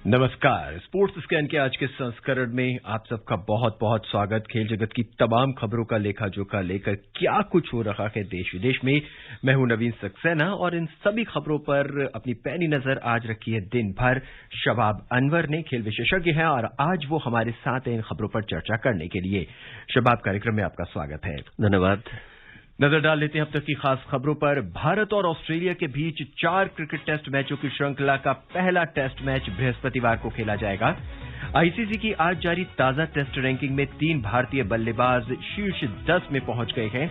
नमस्कार। Sports scan के आज के संस्करण में आप सबका बहुत बहुत स्वागत। खेल जगत की तमाम खबरों का लेखा जोखा लेकर क्या कुछ हो रहा है देश विदेश में, मैं हूं नवीन सक्सेना और इन सभी खबरों पर अपनी पैनी नजर आज रखी है दिन भर शबाब अनवर ने। खेल विशेषज्ञ हैं और आज वो हमारे साथ हैं इन खबरों पर चर्चा करने के लिए। शबाब, कार्यक्रम में आपका स्वागत है। धन्यवाद। नजर डाल लेते हैं अब तक की खास खबरों पर। भारत और ऑस्ट्रेलिया के बीच 4 क्रिकेट टेस्ट मैचों की श्रृंखला का पहला टेस्ट मैच बृहस्पतिवार को खेला जाएगा। आईसीसी की आज जारी ताजा टेस्ट रैंकिंग में 3 भारतीय बल्लेबाज शीर्ष 10 में पहुंच गए हैं।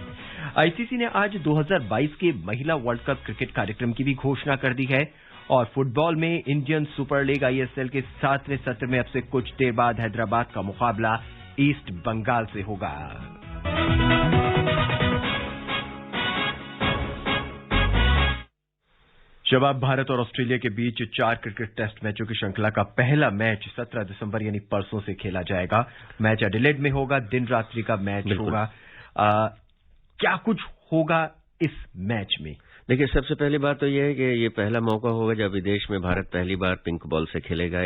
आईसीसी ने आज 2022 के महिला वर्ल्ड कप क्रिकेट कार्यक्रम की भी घोषणा कर दी है और फुटबॉल में इंडियन सुपर लीग आईएसएल के 7वें सत्र में अब से कुछ देर बाद हैदराबाद का मुकाबला ईस्ट बंगाल से होगा। शबाब, भारत और ऑस्ट्रेलिया के बीच 4 क्रिकेट टेस्ट मैचों की श्रृंखला का पहला मैच 17 दिसंबर यानी परसों से खेला जाएगा। मैच एडिलेड में होगा, दिन रात्रि का मैच होगा। क्या कुछ होगा इस मैच में? देखिए, सबसे पहली बात तो यह है कि ये पहला मौका होगा जब विदेश में भारत पहली बार पिंक बॉल से खेलेगा।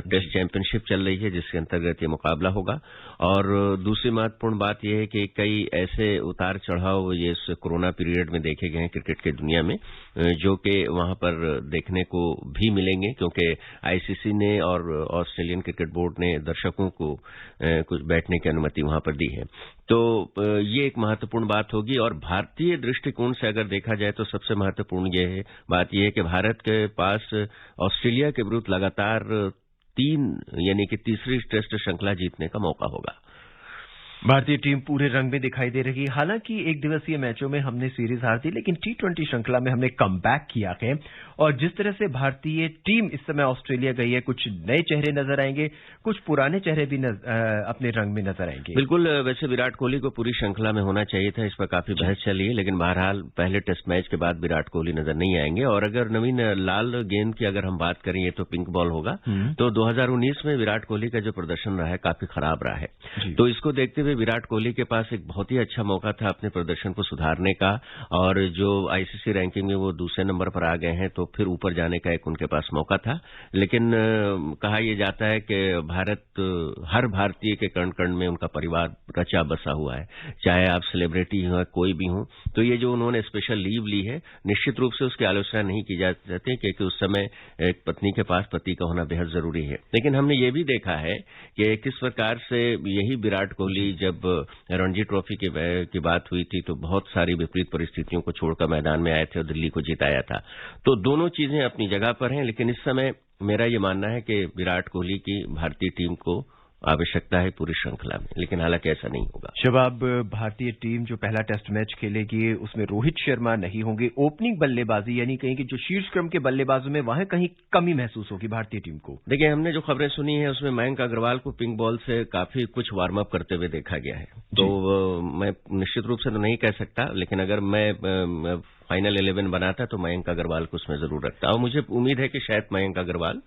टेस्ट चैंपियनशिप चल रही है जिसके अंतर्गत ये मुकाबला होगा। और दूसरी महत्वपूर्ण बात यह है कि कई ऐसे उतार चढ़ाव ये इस कोरोना पीरियड में देखे गए हैं क्रिकेट की दुनिया में, जो कि वहां पर देखने को भी मिलेंगे, क्योंकि आईसीसी ने और ऑस्ट्रेलियन क्रिकेट बोर्ड ने दर्शकों को कुछ बैठने की अनुमति वहां पर दी है। तो ये एक महत्वपूर्ण बात होगी। और भारतीय दृष्टिकोण से अगर देखा जाए तो सबसे महत्वपूर्ण बात यह है कि भारत के पास ऑस्ट्रेलिया के विरुद्ध लगातार 3 यानी कि तीसरी टेस्ट श्रृंखला जीतने का मौका होगा। भारतीय टीम पूरे रंग में दिखाई दे रही है। हालांकि एक दिवसीय मैचों में हमने सीरीज हार दी, लेकिन T20 श्रृंखला में हमने कमबैक किया है और जिस तरह से भारतीय टीम इस समय ऑस्ट्रेलिया गई है, कुछ नए चेहरे नजर आएंगे, कुछ पुराने चेहरे भी अपने रंग में नजर आएंगे। बिल्कुल। वैसे विराट कोहली को पूरी श्रृंखला में होना चाहिए था, इस पर काफी बहस चली है, लेकिन बहरहाल पहले टेस्ट मैच के बाद विराट कोहली नजर नहीं आएंगे। और अगर नवीन लाल गेंद की अगर हम बात करें, ये तो पिंक बॉल होगा, तो 2019 में विराट कोहली का जो प्रदर्शन रहा है काफी खराब रहा है। तो इसको देखते हुए विराट कोहली के पास एक बहुत ही अच्छा मौका था अपने प्रदर्शन को सुधारने का, और जो आईसीसी रैंकिंग में वो दूसरे नंबर पर आ गए हैं, तो फिर ऊपर जाने का एक उनके पास मौका था। लेकिन कहा यह जाता है कि भारत, हर भारतीय के कण कण में उनका परिवार रचा बसा हुआ है, चाहे आप सेलिब्रिटी हो कोई भी हो। तो ये जो उन्होंने स्पेशल लीव ली है, निश्चित रूप से उसकी आलोचना नहीं की जा सकती, क्योंकि उस समय एक पत्नी के पास पति का होना बेहद जरूरी है। लेकिन हमने ये भी देखा है कि किस प्रकार से यही विराट कोहली जब रणजी ट्रॉफी की बात हुई थी तो बहुत सारी विपरीत परिस्थितियों को छोड़कर मैदान में आए थे और दिल्ली को जिताया था। तो दोनों चीजें अपनी जगह पर हैं, लेकिन इस समय मेरा ये मानना है कि विराट कोहली की भारतीय टीम को आवश्यकता है पूरी श्रृंखला में, लेकिन हालांकि ऐसा नहीं होगा। शबाब, भारतीय टीम जो पहला टेस्ट मैच खेलेगी उसमें रोहित शर्मा नहीं होंगे। ओपनिंग बल्लेबाजी यानी कहीं कि जो शीर्ष क्रम के बल्लेबाजों में वहां कहीं कमी महसूस होगी भारतीय टीम को। देखिए, हमने जो खबरें सुनी है उसमें मयंक अग्रवाल को पिंक बॉल से काफी कुछ वार्म अप करते हुए देखा गया है। तो मैं निश्चित रूप से तो नहीं कह सकता, लेकिन अगर मैं फाइनल 11 बनाता तो मयंक अग्रवाल को उसमें जरूर रखता, और मुझे उम्मीद है कि शायद मयंक अग्रवाल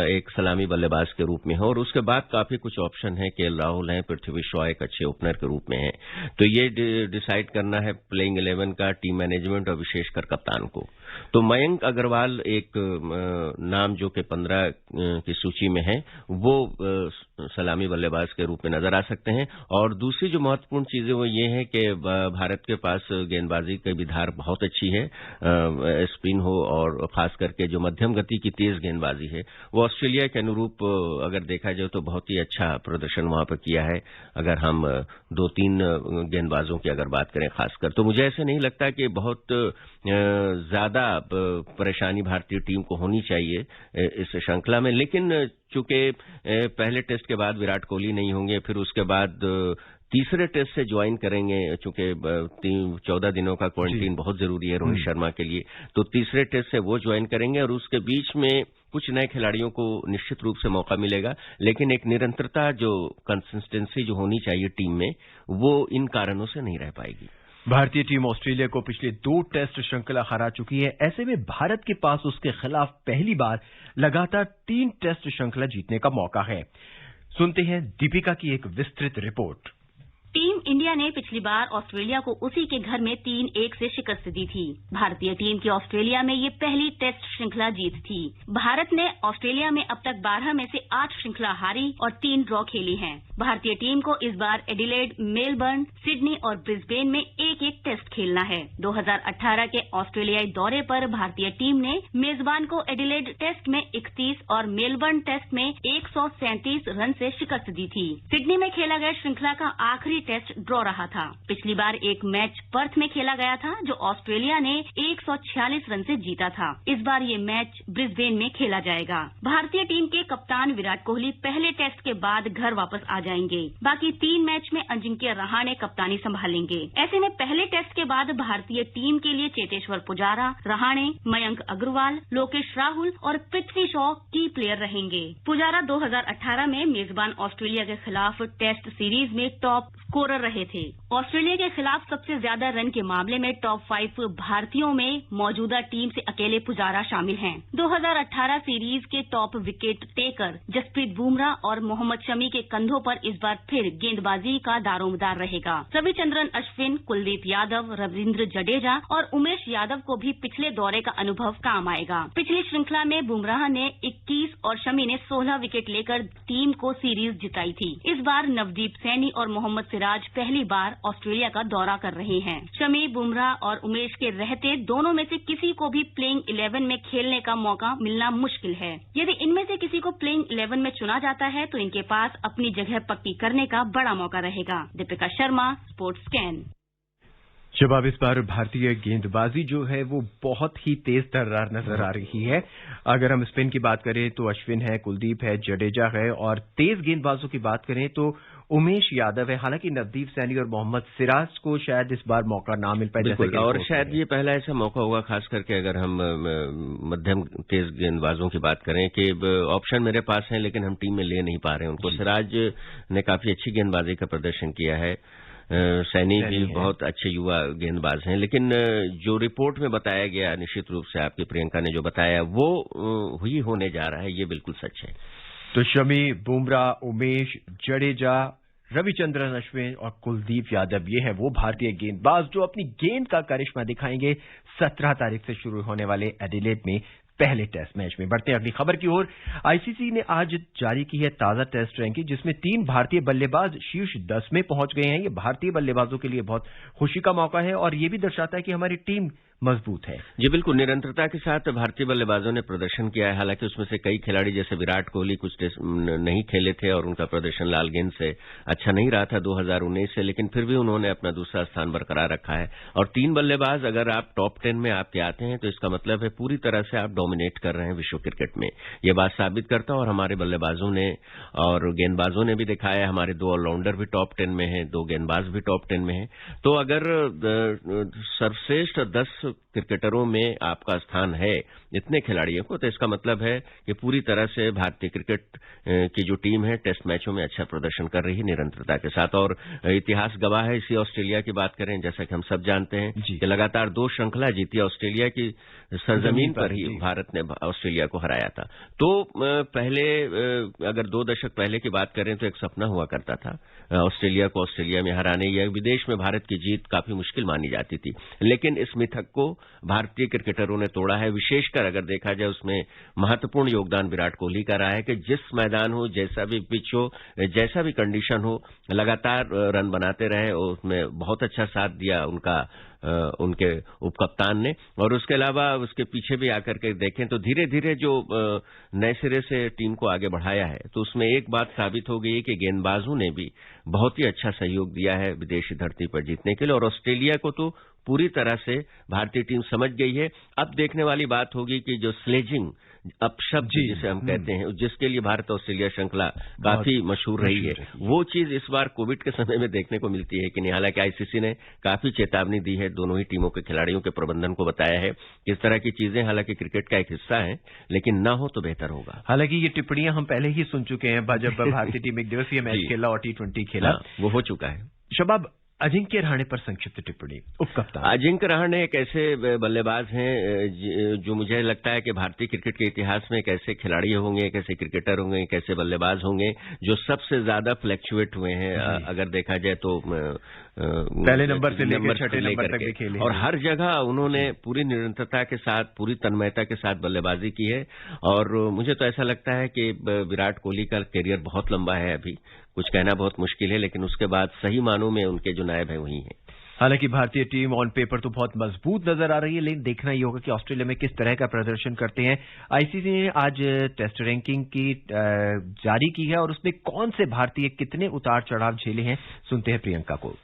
एक सलामी बल्लेबाज के रूप में हो। और उसके बाद काफी कुछ ऑप्शन है, केएल राहुल हैं, पृथ्वी शॉ एक अच्छे ओपनर के रूप में हैं। तो ये डिसाइड करना है प्लेइंग 11 का टीम मैनेजमेंट और विशेषकर कप्तान को। तो मयंक अग्रवाल एक नाम जो कि 15 की सूची में है, वो सलामी बल्लेबाज के रूप में नजर आ सकते हैं। और दूसरी जो महत्वपूर्ण चीजें वो ये है कि भारत के पास गेंदबाजी की भी धार बहुत अच्छी है, स्पिन हो और खास करके जो मध्यम गति की तेज गेंदबाजी है, वो ऑस्ट्रेलिया के अनुरूप अगर देखा जाए तो बहुत ही अच्छा प्रदर्शन वहां पर किया है। अगर हम 2-3 गेंदबाजों की अगर बात करें खासकर, तो मुझे ऐसे नहीं लगता कि बहुत ज्यादा परेशानी भारतीय टीम को होनी चाहिए इस श्रृंखला में। लेकिन चूंकि पहले टेस्ट के बाद विराट कोहली नहीं होंगे, फिर उसके बाद तीसरे टेस्ट से ज्वाइन करेंगे, चूंकि 14 दिनों का क्वारंटीन बहुत जरूरी है रोहित शर्मा के लिए, तो तीसरे टेस्ट से वो ज्वाइन करेंगे और उसके बीच में कुछ नए खिलाड़ियों को निश्चित रूप से मौका मिलेगा। लेकिन एक निरंतरता, जो कंसिस्टेंसी जो होनी चाहिए टीम में, वो इन कारणों से नहीं रह पाएगी। भारतीय टीम ऑस्ट्रेलिया को पिछले 2 टेस्ट श्रृंखला हरा चुकी है। ऐसे में भारत के पास उसके खिलाफ पहली बार लगातार 3 टेस्ट श्रृंखला जीतने का मौका है। सुनते हैं दीपिका की एक विस्तृत रिपोर्ट। टीम इंडिया ने पिछली बार ऑस्ट्रेलिया को उसी के घर में 3-1 से शिकस्त दी थी। भारतीय टीम की ऑस्ट्रेलिया में ये पहली टेस्ट श्रृंखला जीत थी। भारत ने ऑस्ट्रेलिया में अब तक 12 में से 8 श्रृंखला हारी और 3 ड्रॉ खेली हैं। भारतीय टीम को इस बार एडिलेड, मेलबर्न, सिडनी और ब्रिस्बेन में एक-एक टेस्ट खेलना है। 2018 के ऑस्ट्रेलियाई दौरे पर भारतीय टीम ने मेजबान को एडिलेड टेस्ट में 31 और मेलबर्न टेस्ट में 137 रन से शिकस्त दी थी। सिडनी में खेला गया श्रृंखला का आखिरी टेस्ट ड्रॉ रहा था। पिछली बार एक मैच पर्थ में खेला गया था जो ऑस्ट्रेलिया ने 146 रन से जीता था। इस बार ये मैच ब्रिस्बेन में खेला जाएगा। भारतीय टीम के कप्तान विराट कोहली पहले टेस्ट के बाद घर वापस आ जाएंगे। बाकी 3 मैच में अजिंक्य रहाणे कप्तानी संभालेंगे। ऐसे में पहले टेस्ट के बाद भारतीय टीम के लिए चेतेश्वर पुजारा, रहाणे, मयंक अग्रवाल, लोकेश राहुल और पृथ्वी शॉ की प्लेयर रहेंगे। पुजारा 2018 में मेजबान ऑस्ट्रेलिया के खिलाफ टेस्ट सीरीज में टॉप स्कोरर रहे थे। ऑस्ट्रेलिया के खिलाफ सबसे ज्यादा रन के मामले में टॉप 5 भारतीयों में मौजूदा टीम से अकेले पुजारा शामिल हैं। 2018 सीरीज के top wicket taker Jasprit Bumrah और मोहम्मद शमी के कंधों पर इस बार फिर गेंदबाजी का दारोमदार रहेगा। रविचंद्रन अश्विन, कुलदीप यादव, रविंद्र जडेजा और उमेश यादव को भी पिछले दौरे का अनुभव काम आएगा। पिछली श्रृंखला में बुमराह ने 21 और शमी ने 16 विकेट लेकर टीम को सीरीज जिताई थी। इस बार नवदीप सैनी और मोहम्मद सिराज पहली बार ऑस्ट्रेलिया का दौरा कर रहे हैं। शमी, बुमराह और उमेश के रहते दोनों में से किसी को भी प्लेइंग 11 में खेलने का मौका मिलना मुश्किल है। यदि इनमें से किसी को प्लेइंग 11 में चुना जाता है तो इनके पास अपनी जगह पक्की करने का बड़ा मौका रहेगा। Deepika Sharma, sports scan. शबाब, इस बार भारतीय गेंदबाजी जो है वो बहुत ही तेज तर्रार नजर आ रही है। अगर हम स्पिन की बात करें तो अश्विन है, कुलदीप है, जडेजा है और तेज गेंदबाजों की बात करें तो उमेश यादव है। हालांकि नवदीप सैनी और मोहम्मद सिराज को शायद इस बार मौका ना मिल पाए, जैसा कि और शायद ये पहला ऐसा मौका होगा, खास करके अगर हम मध्यम तेज गेंदबाजों की बात करें कि ऑप्शन मेरे पास है लेकिन हम टीम में ले नहीं पा रहे हैं उनको। सिराज ने काफी अच्छी गेंदबाजी का प्रदर्शन किया है। सैनी भी बहुत अच्छे युवा गेंदबाज हैं, लेकिन जो रिपोर्ट में बताया गया, निश्चित रूप से आपकी प्रियंका ने जो बताया वो ही होने जा रहा है, ये बिल्कुल सच है। तो शमी, बुमराह, उमेश, जडेजा, रविचंद्रन अश्विन और कुलदीप यादव, ये है वो भारतीय गेंदबाज जो अपनी गेंद का करिश्मा दिखाएंगे 17 तारीख से शुरू होने वाले एडिलेड में पहले टेस्ट मैच में। बढ़ते हैं अगली खबर की ओर। आईसीसी ने आज जारी की है ताजा टेस्ट रैंकिंग, जिसमें 3 भारतीय बल्लेबाज शीर्ष 10 में पहुंच गए हैं। ये भारतीय बल्लेबाजों के लिए बहुत खुशी का मौका है और ये भी दर्शाता है कि हमारी टीम मजबूत है। जी बिल्कुल, निरंतरता के साथ भारतीय बल्लेबाजों ने प्रदर्शन किया है। हालांकि उसमें से कई खिलाड़ी जैसे विराट कोहली कुछ टेस्ट नहीं खेले थे और उनका प्रदर्शन लाल गेंद से अच्छा नहीं रहा था 2019 से, लेकिन फिर भी उन्होंने अपना दूसरा स्थान बरकरार रखा है। और 3 बल्लेबाज अगर आप टॉप 10 में आपके आते हैं तो इसका मतलब है पूरी तरह से आप डोमिनेट कर रहे हैं विश्व क्रिकेट में। ये बात साबित करता है और हमारे बल्लेबाजों ने और गेंदबाजों ने भी दिखाया है। हमारे 2 ऑलराउंडर भी टॉप 10 में हैं, 2 गेंदबाज भी टॉप 10 में हैं। तो अगर सर्वश्रेष्ठ 10 क्रिकेटरों में आपका स्थान है इतने खिलाड़ियों को, तो इसका मतलब है कि पूरी तरह से भारतीय क्रिकेट की जो टीम है टेस्ट मैचों में अच्छा प्रदर्शन कर रही है निरंतरता के साथ। और इतिहास गवाह है। इसी ऑस्ट्रेलिया की बात करें, जैसा कि हम सब जानते हैं कि लगातार 2 श्रृंखला जीती ऑस्ट्रेलिया की सरजमीन पर ही भारत ने ऑस्ट्रेलिया को हराया था। तो पहले अगर 2 दशक पहले की बात करें तो एक सपना हुआ करता था ऑस्ट्रेलिया को ऑस्ट्रेलिया में हराने, या विदेश में भारत की जीत काफी मुश्किल मानी जाती थी। लेकिन इस मिथक को भारतीय क्रिकेटरों ने तोड़ा है। विशेषकर अगर देखा जाए उसमें महत्वपूर्ण योगदान विराट कोहली का रहा है कि जिस मैदान हो, जैसा भी पिच हो, जैसा भी कंडीशन हो, लगातार रन बनाते रहे और उसमें बहुत अच्छा साथ दिया उनके उपकप्तान ने। और उसके अलावा उसके पीछे भी आकर के देखें तो धीरे धीरे जो नए सिरे से टीम को आगे बढ़ाया है, तो उसमें एक बात साबित हो गई है कि गेंदबाजों ने भी बहुत ही अच्छा सहयोग दिया है विदेशी धरती पर जीतने के लिए। और ऑस्ट्रेलिया को तो पूरी तरह से भारतीय टीम समझ गई है। अब देखने वाली बात होगी कि जो स्लेजिंग अपशब्द जिसे हम कहते हैं, जिसके लिए भारत ऑस्ट्रेलिया श्रृंखला काफी मशहूर रही है, वो चीज इस बार कोविड के समय में देखने को मिलती है कि नहीं। हालांकि आईसीसी ने काफी चेतावनी दी है, दोनों ही टीमों के खिलाड़ियों के प्रबंधन को बताया है कि इस तरह की चीजें हालांकि क्रिकेट का एक हिस्सा है, लेकिन ना हो तो बेहतर होगा। हालांकि ये टिप्पणियां हम पहले ही सुन चुके हैं जब भारतीय टीम 1 दिवसीय मैच खेला और T20 खेला, वो हो चुका है। शबाब, अजिंक्य रहाणे पर संक्षिप्त टिप्पणी, उपकप्तान। अजिंक्य रहाणे एक ऐसे बल्लेबाज हैं जो मुझे लगता है कि भारतीय क्रिकेट के इतिहास में एक ऐसे खिलाड़ी होंगे, एक ऐसे क्रिकेटर होंगे, एक ऐसे बल्लेबाज होंगे जो सबसे ज्यादा फ्लक्चुएट हुए हैं। अगर देखा जाए तो पहले नंबर से लेकर छठे नंबर तक भी खेले और हर जगह उन्होंने पूरी निरंतरता के साथ, पूरी तन्मयता के साथ बल्लेबाजी की है। और मुझे तो ऐसा लगता है कि विराट कोहली का करियर बहुत लंबा है, अभी कुछ कहना बहुत मुश्किल है, लेकिन उसके बाद सही मानों में उनके जो नायब हैं वही हैं। हालांकि भारतीय टीम ऑन पेपर तो बहुत मजबूत नजर आ रही है, लेकिन देखना ही होगा कि ऑस्ट्रेलिया में किस तरह का प्रदर्शन करते हैं। आईसीसी ने आज टेस्ट रैंकिंग की जारी की है और उसमें कौन से भारतीय कितने उतार चढ़ाव झेले हैं, सुनते हैं प्रियंका को।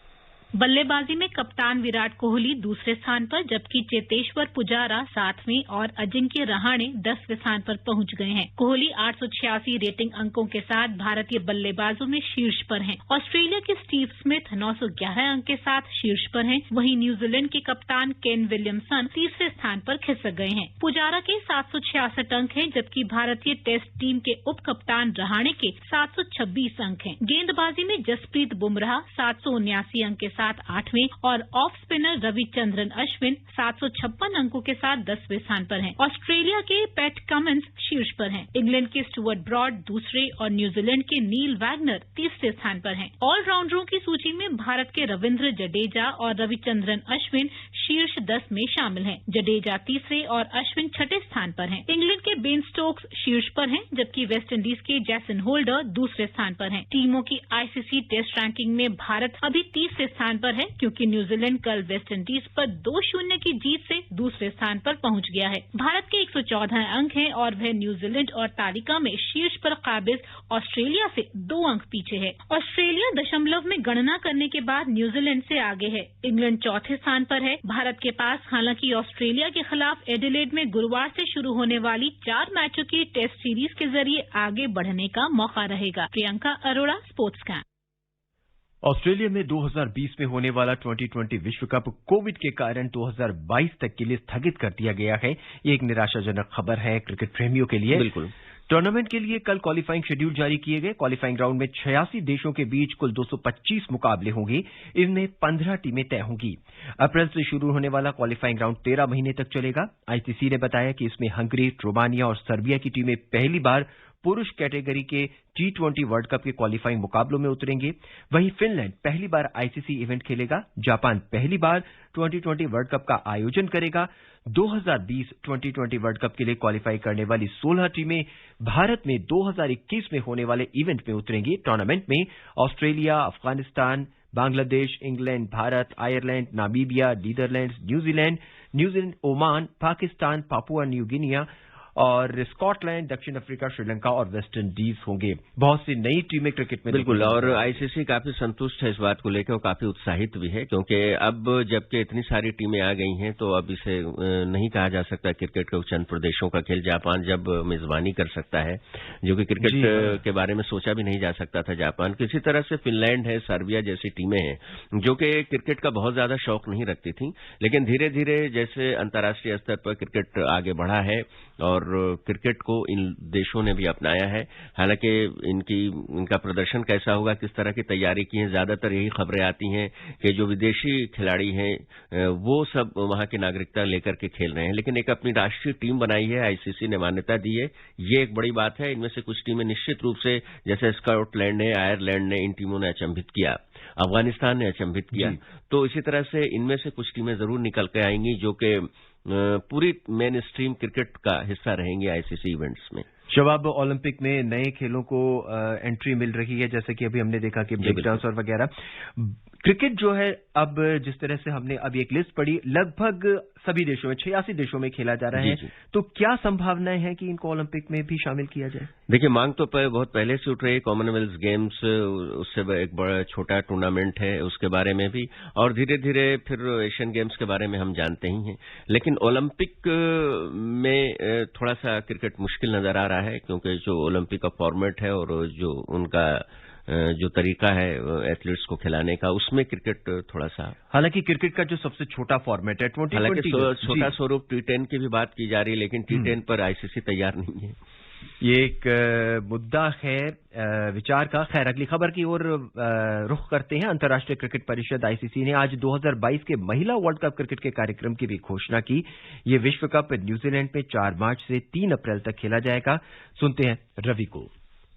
बल्लेबाजी में कप्तान विराट कोहली दूसरे स्थान पर, जबकि चेतेश्वर पुजारा 7वें और अजिंक्य रहाणे 10वें स्थान पर पहुंच गए हैं। कोहली 886 रेटिंग अंकों के साथ भारतीय बल्लेबाजों में शीर्ष पर हैं। ऑस्ट्रेलिया के स्टीव स्मिथ 911 अंक के साथ शीर्ष पर हैं। वहीं न्यूजीलैंड के कप्तान केन विलियमसन तीसरे स्थान पर खिसक गए हैं। पुजारा के 766 अंक हैं, जबकि भारतीय टेस्ट टीम के उप कप्तान रहाणे के 726 अंक हैं। गेंदबाजी में जसप्रीत बुमराह 779 अंक के साथ 8वें और ऑफ स्पिनर रविचंद्रन अश्विन 756 अंकों के साथ 10वें स्थान पर हैं। ऑस्ट्रेलिया के पैट कमिंस शीर्ष पर हैं। इंग्लैंड के स्टुअर्ट ब्रॉड दूसरे और न्यूजीलैंड के नील वैगनर तीसरे स्थान पर हैं। ऑलराउंडरों की सूची में भारत के रविंद्र जडेजा और रविचंद्रन अश्विन शीर्ष 10 में शामिल हैं। जडेजा तीसरे और अश्विन छठे स्थान पर हैं। इंग्लैंड के बेन स्टोक्स शीर्ष पर हैं, जबकि वेस्टइंडीज के जैसन होल्डर दूसरे स्थान पर हैं। टीमों की आईसीसी टेस्ट रैंकिंग में भारत अभी तीसरे स्थान पर है, क्योंकि न्यूजीलैंड कल वेस्टइंडीज पर 2-0 की जीत से दूसरे स्थान पर पहुंच गया है। भारत के 114 अंक हैं और वह न्यूजीलैंड और तालिका में शीर्ष पर काबिज ऑस्ट्रेलिया से 2 अंक पीछे है। ऑस्ट्रेलिया दशमलव में गणना करने के बाद न्यूजीलैंड से आगे है। इंग्लैंड चौथे स्थान पर है। भारत के पास हालांकि ऑस्ट्रेलिया के खिलाफ एडिलेड में गुरुवार से शुरू होने वाली 4 मैचों की टेस्ट सीरीज के जरिए आगे बढ़ने का मौका रहेगा। Priyanka Arora, sports camp. Australia में 2020 में होने वाला 2020 विश्व कप कोविड के कारण 2022 तक के लिए स्थगित कर दिया गया है। ये एक निराशाजनक खबर है क्रिकेट प्रेमियों के लिए। बिल्कुल। टूर्नामेंट के लिए कल क्वालिफाइंग शेड्यूल जारी किए गए। क्वालिफाइंग राउंड में 86 देशों के बीच कुल 225 मुकाबले होंगे। इनमें 15 टीमें तय होंगी। अप्रैल से शुरू होने वाला क्वालिफाइंग राउंड 13 महीने तक चलेगा। आईसीसी ने बताया कि इसमें हंगरी, रोमानिया और सर्बिया की टीमें पहली बार पुरुष कैटेगरी के T20 वर्ल्ड कप के क्वालिफाइंग मुकाबलों में उतरेंगे। वहीं फिनलैंड पहली बार आईसीसी इवेंट खेलेगा। जापान पहली बार 2020 वर्ल्ड कप का आयोजन करेगा। 2020 2020 वर्ल्ड कप के लिए क्वालिफाई करने वाली 16 टीमें भारत में 2021 में होने वाले इवेंट में उतरेंगी। टूर्नामेंट में Australia, Afghanistan, Bangladesh, England, Bharat, Ireland, Namibia, Netherlands, New Zealand, Oman, Pakistan, Papua new Guinea और स्कॉटलैंड, दक्षिण अफ्रीका, श्रीलंका और वेस्ट इंडीज होंगे। बहुत सी नई टीमें क्रिकेट में। बिल्कुल, और आईसीसी काफी संतुष्ट है इस बात को लेकर और काफी उत्साहित भी है, क्योंकि अब जबकि इतनी सारी टीमें आ गई हैं तो अब इसे नहीं कहा जा सकता क्रिकेट के चंद प्रदेशों का खेल। जापान जब मेजबानी कर सकता है, जो कि क्रिकेट के बारे में सोचा भी नहीं जा सकता था जापान। किसी तरह से फिनलैंड है, सर्बिया जैसी टीमें हैं जो कि क्रिकेट का बहुत ज्यादा शौक नहीं रखती थी, लेकिन धीरे धीरे जैसे अंतर्राष्ट्रीय स्तर पर क्रिकेट आगे बढ़ा है और क्रिकेट को इन देशों ने भी अपनाया है। हालांकि इनका प्रदर्शन कैसा होगा, किस तरह की तैयारी की है, ज्यादातर यही खबरें आती हैं कि जो विदेशी खिलाड़ी हैं वो सब वहां की नागरिकता लेकर के खेल रहे हैं, लेकिन एक अपनी राष्ट्रीय टीम बनाई है, आईसीसी ने मान्यता दी है। ये एक बड़ी बात है। इनमें से कुछ टीमें निश्चित रूप से, जैसे स्कॉटलैंड ने, आयरलैंड ने, इन टीमों ने अचंभित किया, अफगानिस्तान ने अचंभित किया। तो इसी तरह से इनमें से कुछ टीमें जरूर निकल के आएंगी जो कि पूरी मेन स्ट्रीम क्रिकेट का हिस्सा रहेंगे आईसीसी इवेंट्स में। शबाब, ओलंपिक में नए खेलों को एंट्री मिल रही है, जैसे कि अभी हमने देखा कि ब्रेक डांस और वगैरह। क्रिकेट जो है, अब जिस तरह से हमने अभी एक लिस्ट पढ़ी, लगभग सभी देशों में 86 देशों में खेला जा रहा है। तो क्या संभावनाएं हैं कि इनको ओलंपिक में भी शामिल किया जाए? देखिए, मांग तो बहुत पहले से उठ रही है। कॉमनवेल्थ गेम्स, उससे एक बड़ा छोटा टूर्नामेंट है, उसके बारे में भी, और धीरे धीरे फिर एशियन गेम्स के बारे में हम जानते ही हैं। लेकिन ओलंपिक में थोड़ा सा क्रिकेट मुश्किल नजर आ रहा है, क्योंकि जो ओलंपिक का फॉर्मेट है और जो उनका जो तरीका है एथलीट्स को खिलाने का, उसमें क्रिकेट थोड़ा सा, हालांकि क्रिकेट का जो सबसे छोटा फॉर्मेट है 2020, छोटा स्वरूप T10 की भी बात की जा रही है, लेकिन T10 पर आईसीसी तैयार नहीं है। ये एक मुद्दा है विचार का। खैर, अगली खबर की ओर रुख करते हैं। अंतर्राष्ट्रीय क्रिकेट परिषद आईसीसी ने आज 2022 के महिला वर्ल्ड कप क्रिकेट के कार्यक्रम की भी घोषणा की। ये विश्व कप न्यूजीलैंड में 4 मार्च से 3 अप्रैल तक खेला जाएगा। सुनते हैं रवि को।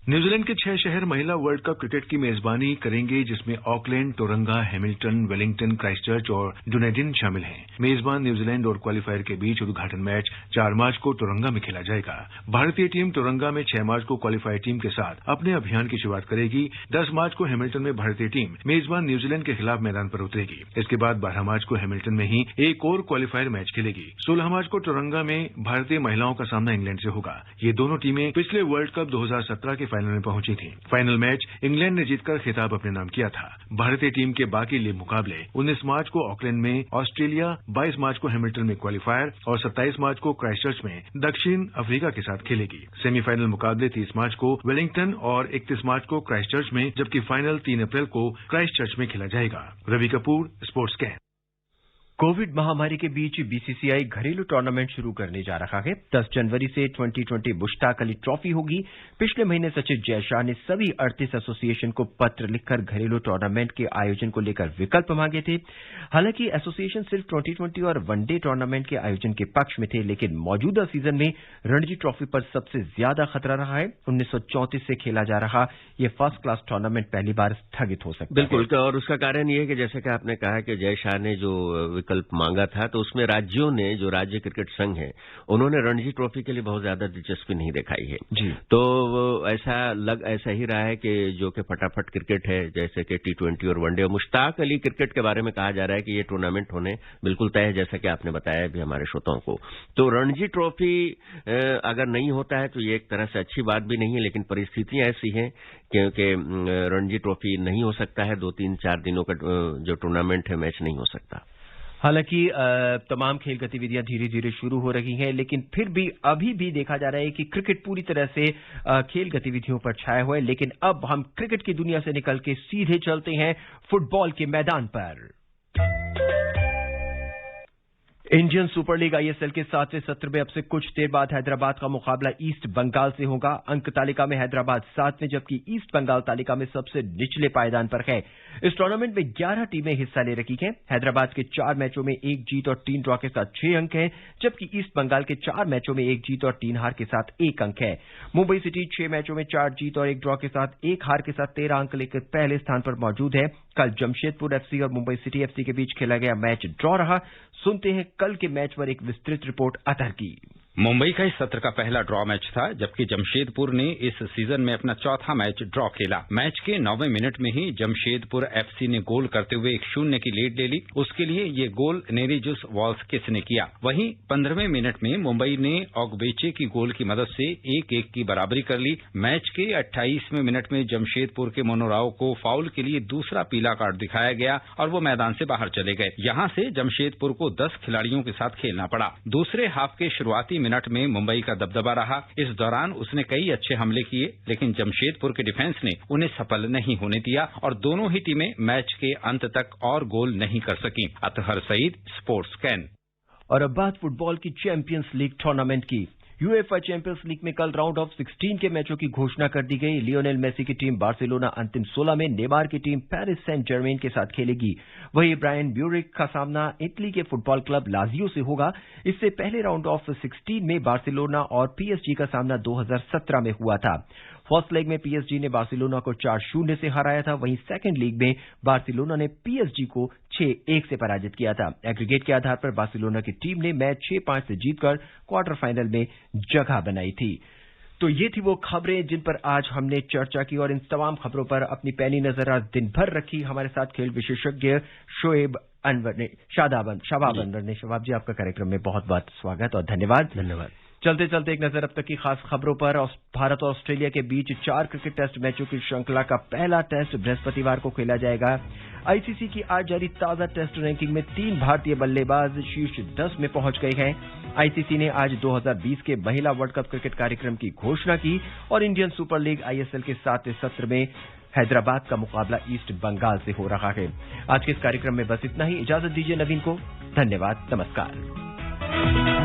न्यूजीलैंड के 6 शहर महिला वर्ल्ड कप क्रिकेट की मेजबानी करेंगे, जिसमें ऑकलैंड, टोरंगा, हैमिल्टन, वेलिंगटन, क्राइस्टचर्च और डुनेडिन शामिल हैं। मेजबान न्यूजीलैंड और क्वालिफायर के बीच उद्घाटन मैच 4 मार्च को टोरंगा में खेला जाएगा। भारतीय टीम टोरंगा में 6 मार्च को क्वालिफायर टीम के साथ अपने अभियान की शुरुआत करेगी। 10 मार्च को हैमिल्टन में भारतीय टीम मेजबान न्यूजीलैंड के खिलाफ मैदान पर उतरेगी। इसके बाद 12 मार्च को हैमिल्टन में ही एक और क्वालिफायर मैच खेलेगी। 16 मार्च को टोरंगा में भारतीय महिलाओं का सामना इंग्लैंड से होगा। ये दोनों टीमें पिछले वर्ल्ड कप 2017 के फाइनल में पहुंची थी। फाइनल मैच इंग्लैंड ने जीतकर खिताब अपने नाम किया था। भारतीय टीम के बाकी लीग मुकाबले 19 मार्च को ऑकलैंड में ऑस्ट्रेलिया, 22 मार्च को हैमिल्टन में क्वालिफायर और 27 मार्च को क्राइस्टचर्च में दक्षिण अफ्रीका के साथ खेलेगी। सेमीफाइनल मुकाबले 30 मार्च को वेलिंगटन और 31 मार्च को क्राइस्टचर्च में, जबकि फाइनल 3 अप्रैल को क्राइस्टचर्च में खेला जाएगा। रवि कपूर, स्पोर्ट्स कैन। कोविड महामारी के बीच बीसीसीआई घरेलू टूर्नामेंट शुरू करने जा रहा है। 10 जनवरी से 2020 मुश्ताक अली ट्रॉफी होगी। पिछले महीने सचिव जय शाह ने सभी 38 एसोसिएशन को पत्र लिखकर घरेलू टूर्नामेंट के आयोजन को लेकर विकल्प मांगे थे। हालांकि एसोसिएशन सिर्फ 2020 और वनडे टूर्नामेंट के आयोजन के पक्ष में थे, लेकिन मौजूदा सीजन में रणजी ट्रॉफी पर सबसे ज्यादा खतरा रहा है। 1934 से खेला जा रहा यह फर्स्ट क्लास टूर्नामेंट पहली बार स्थगित हो सकता है। बिल्कुल, और उसका कारण यह है कि जैसे कि आपने कहा कि जय शाह ने जो विकल्प मांगा था, तो उसमें राज्यों ने, जो राज्य क्रिकेट संघ है, उन्होंने रणजी ट्रॉफी के लिए बहुत ज्यादा दिलचस्पी नहीं दिखाई है जी। तो ऐसा ही रहा है कि जो कि फटाफट क्रिकेट है, जैसे कि T20 और वनडे। और मुश्ताक अली क्रिकेट के बारे में कहा जा रहा है कि ये टूर्नामेंट होने बिल्कुल तय है, जैसा कि आपने बताया भी हमारे श्रोताओं को। तो रणजी ट्रॉफी अगर नहीं होता है तो ये एक तरह से अच्छी बात भी नहीं है, लेकिन परिस्थितियां ऐसी हैं क्योंकि रणजी ट्रॉफी नहीं हो सकता है। 2-3-4 दिनों का जो टूर्नामेंट है, मैच नहीं हो सकता। हालांकि तमाम खेल गतिविधियां धीरे धीरे शुरू हो रही हैं, लेकिन फिर भी अभी भी देखा जा रहा है कि क्रिकेट पूरी तरह से खेल गतिविधियों पर छाया हुआ है। लेकिन अब हम क्रिकेट की दुनिया से निकल के सीधे चलते हैं फुटबॉल के मैदान पर। इंडियन सुपर लीग आईएसएल के 7वें सत्र में अब से कुछ देर बाद हैदराबाद का मुकाबला ईस्ट बंगाल से होगा। अंक तालिका में हैदराबाद 7 में, जबकि ईस्ट बंगाल तालिका में सबसे निचले पायदान पर है। इस टूर्नामेंट में 11 टीमें हिस्सा ले रही हैं। हैदराबाद के 4 मैचों में 1 जीत और 3 ड्रॉ के साथ 6 अंक है, जबकि ईस्ट बंगाल के 4 मैचों में 1 जीत और 3 हार के साथ 1 अंक है। मुंबई सिटी 6 मैचों में 4 जीत और 1 ड्रॉ के साथ 1 हार के साथ 13 अंक लेकर पहले स्थान पर मौजूद है। कल जमशेदपुर एफसी और मुंबई सिटी एफसी के बीच खेला गया मैच ड्रॉ रहा। सुनते हैं कल के मैच पर एक विस्तृत रिपोर्ट अतहर की। मुंबई का इस सत्र का पहला ड्रॉ मैच था, जबकि जमशेदपुर ने इस सीजन में अपना चौथा मैच ड्रॉ खेला। मैच के 9वें मिनट में ही जमशेदपुर एफसी ने गोल करते हुए 1-0 की लीड ले ली। उसके लिए ये गोल नेरीजुस वॉल्सकिस ने किया। वहीं 15वें मिनट में मुंबई ने ऑगबेचे की गोल की मदद से 1-1 की बराबरी कर ली। मैच के 28वें मिनट में जमशेदपुर के मोनोराव को फाउल के लिए दूसरा पीला कार्ड दिखाया गया और वो मैदान से बाहर चले गए। यहां से जमशेदपुर को 10 खिलाड़ियों के साथ खेलना पड़ा। दूसरे हाफ के शुरुआती मिनट में मुंबई का दबदबा रहा। इस दौरान उसने कई अच्छे हमले किए, लेकिन जमशेदपुर के डिफेंस ने उन्हें सफल नहीं होने दिया और दोनों ही टीमें मैच के अंत तक और गोल नहीं कर सकी। अतहर सईद, स्पोर्ट्स कैन। और अब बात फुटबॉल की चैंपियंस लीग टूर्नामेंट की। यूएफए चैंपियंस लीग में कल राउंड ऑफ 16 के मैचों की घोषणा कर दी गई। लियोनेल मेसी की टीम बार्सिलोना अंतिम 16 में, नेमार की टीम पेरिस सेंट जर्मेन के साथ खेलेगी। वहीं ब्रायन ब्यूरिक का सामना इटली के फुटबॉल क्लब लाजियो से होगा। इससे पहले राउंड ऑफ 16 में बार्सिलोना और पीएसजी का सामना 2017 में हुआ था। फर्स्ट लेग में पीएसजी ने बार्सिलोना को 4-0 से हराया था। वहीं सेकंड लीग में बार्सिलोना ने पीएसजी को 6-1 से पराजित किया था। एग्रीगेट के आधार पर बार्सिलोना की टीम ने मैच 6-5 से जीतकर क्वार्टर फाइनल में जगह बनाई थी। तो ये थी वो खबरें जिन पर आज हमने चर्चा की और इन तमाम खबरों पर अपनी पैनी नजर आज दिन भर रखी। हमारे साथ खेल विशेषज्ञ शोएब अनवर ने, शाबाब अनवर ने। शबाब जी, आपका कार्यक्रम में बहुत बहुत स्वागत और धन्यवाद। धन्यवाद। चलते चलते एक नजर अब तक की खास खबरों पर। भारत और ऑस्ट्रेलिया के बीच 4 क्रिकेट टेस्ट मैचों की श्रृंखला का पहला टेस्ट बृहस्पतिवार को खेला जाएगा। आईसीसी की आज जारी ताजा टेस्ट रैंकिंग में 3 भारतीय बल्लेबाज शीर्ष 10 में पहुंच गए हैं। आईसीसी ने आज 2020 के महिला वर्ल्ड कप क्रिकेट कार्यक्रम की घोषणा की और इंडियन सुपर लीग आईएसएल के 7वें सत्र में हैदराबाद का मुकाबला ईस्ट बंगाल से हो रहा है। आज के इस कार्यक्रम में बस इतना ही। इजाजत दीजिए नवीन को। धन्यवाद, नमस्कार।